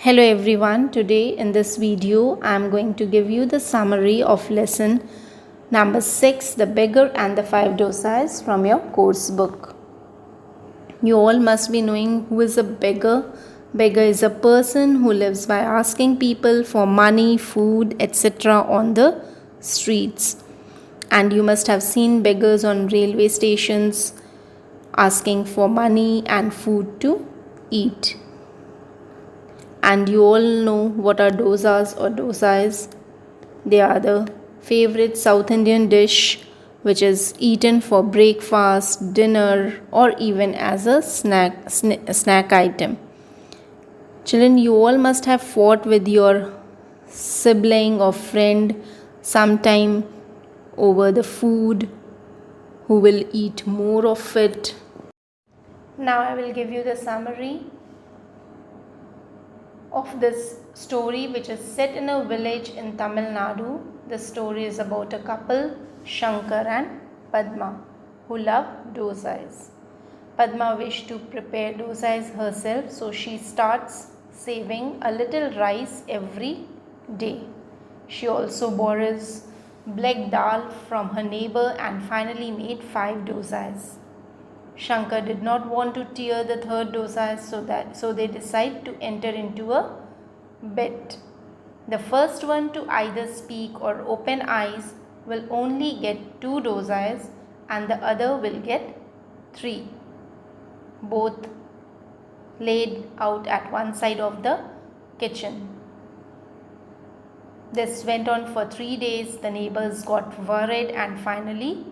Hello everyone, today in this video I am going to give you the summary of lesson number 6, the beggar and the 5 dosais from your course book. You all must be knowing who is a beggar. Beggar is a person who lives by asking people for money, food, etc. on the streets. And you must have seen beggars on railway stations asking for money and food to eat. And you all know what are dosas or dosais. They are the favorite South Indian dish which is eaten for breakfast, dinner, or even as a snack item. Children, you all must have fought with your sibling or friend sometime over the food, who will eat more of it. Now I will give you the summary of this story, which is set in a village in Tamil Nadu. The story is about a couple, Shankar and Padma, who love dosais. Padma wished to prepare dosais herself, so she starts saving a little rice every day. She also borrows black dal from her neighbor and finally made 5 dosais. Shankar did not want to tear the third dosai, so they decide to enter into a bet. The first one to either speak or open eyes will only get 2 dosais and the other will get 3. Both laid out at one side of the kitchen. This went on for 3 days. The neighbors got worried and finally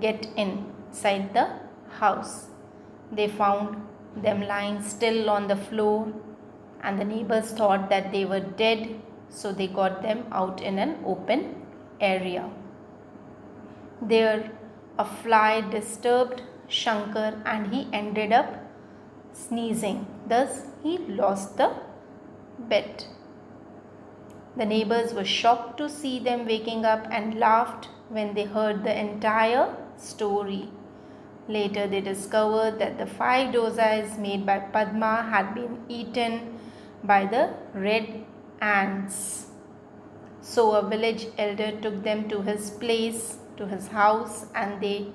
get inside the house. They found them lying still on the floor, and the neighbors thought that they were dead, so they got them out in an open area. There, a fly disturbed Shankar and he ended up sneezing. Thus, he lost the bet. The neighbors were shocked to see them waking up and laughed when they heard the entire story. Later, they discovered that the 5 dosais made by Padma had been eaten by the red ants. So, a village elder took them to his place, to his house, and they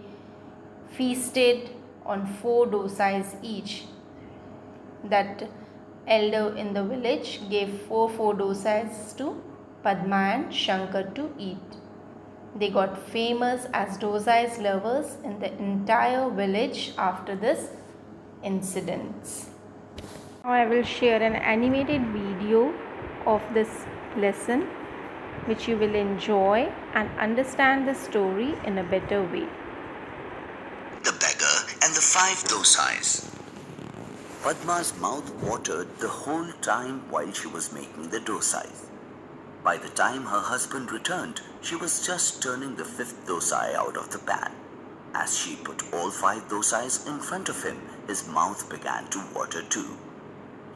feasted on 4 dosais each. That elder in the village gave 4 dosais to Padma and Shankar to eat. They got famous as dosais lovers in the entire village after this incident. Now I will share an animated video of this lesson which you will enjoy and understand the story in a better way. The beggar and the 5 dosais. Padma's mouth watered the whole time while she was making the dosais. By the time her husband returned, she was just turning the 5th dosai out of the pan. As she put all 5 dosais in front of him, his mouth began to water too.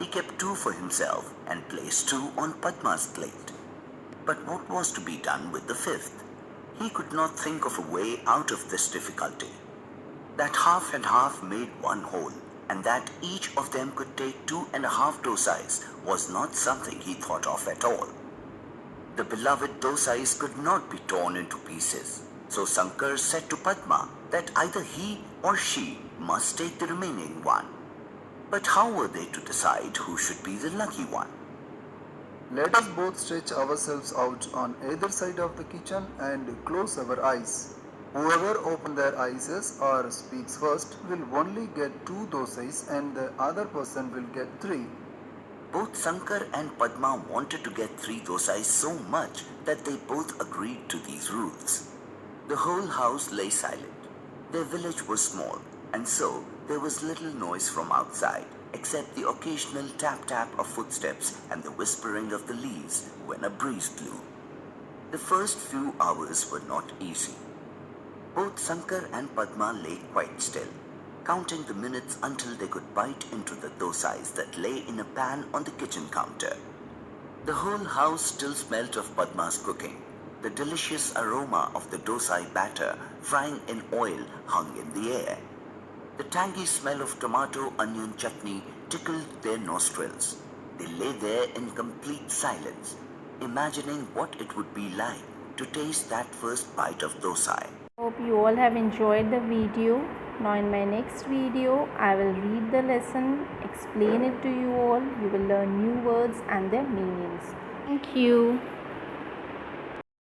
He kept 2 for himself and placed 2 on Padma's plate. But what was to be done with the 5th? He could not think of a way out of this difficulty. That half and half made one whole, and that each of them could take 2.5 dosais was not something he thought of at all. The beloved dosais could not be torn into pieces, so Shankar said to Padma that either he or she must take the remaining one. But how were they to decide who should be the lucky one? Let us both stretch ourselves out on either side of the kitchen and close our eyes. Whoever opens their eyes or speaks first will only get 2 dosais and the other person will get 3. Both Shankar and Padma wanted to get 3 dosais so much that they both agreed to these rules. The whole house lay silent. Their village was small, and so there was little noise from outside, except the occasional tap-tap of footsteps and the whispering of the leaves when a breeze blew. The first few hours were not easy. Both Shankar and Padma lay quite still, counting the minutes until they could bite into the dosais that lay in a pan on the kitchen counter. The whole house still smelt of Padma's cooking. The delicious aroma of the dosai batter frying in oil hung in the air. The tangy smell of tomato onion chutney tickled their nostrils. They lay there in complete silence, imagining what it would be like to taste that first bite of dosai. Hope you all have enjoyed the video. Now in my next video, I will read the lesson, explain it to you all. You will learn new words and their meanings. Thank you.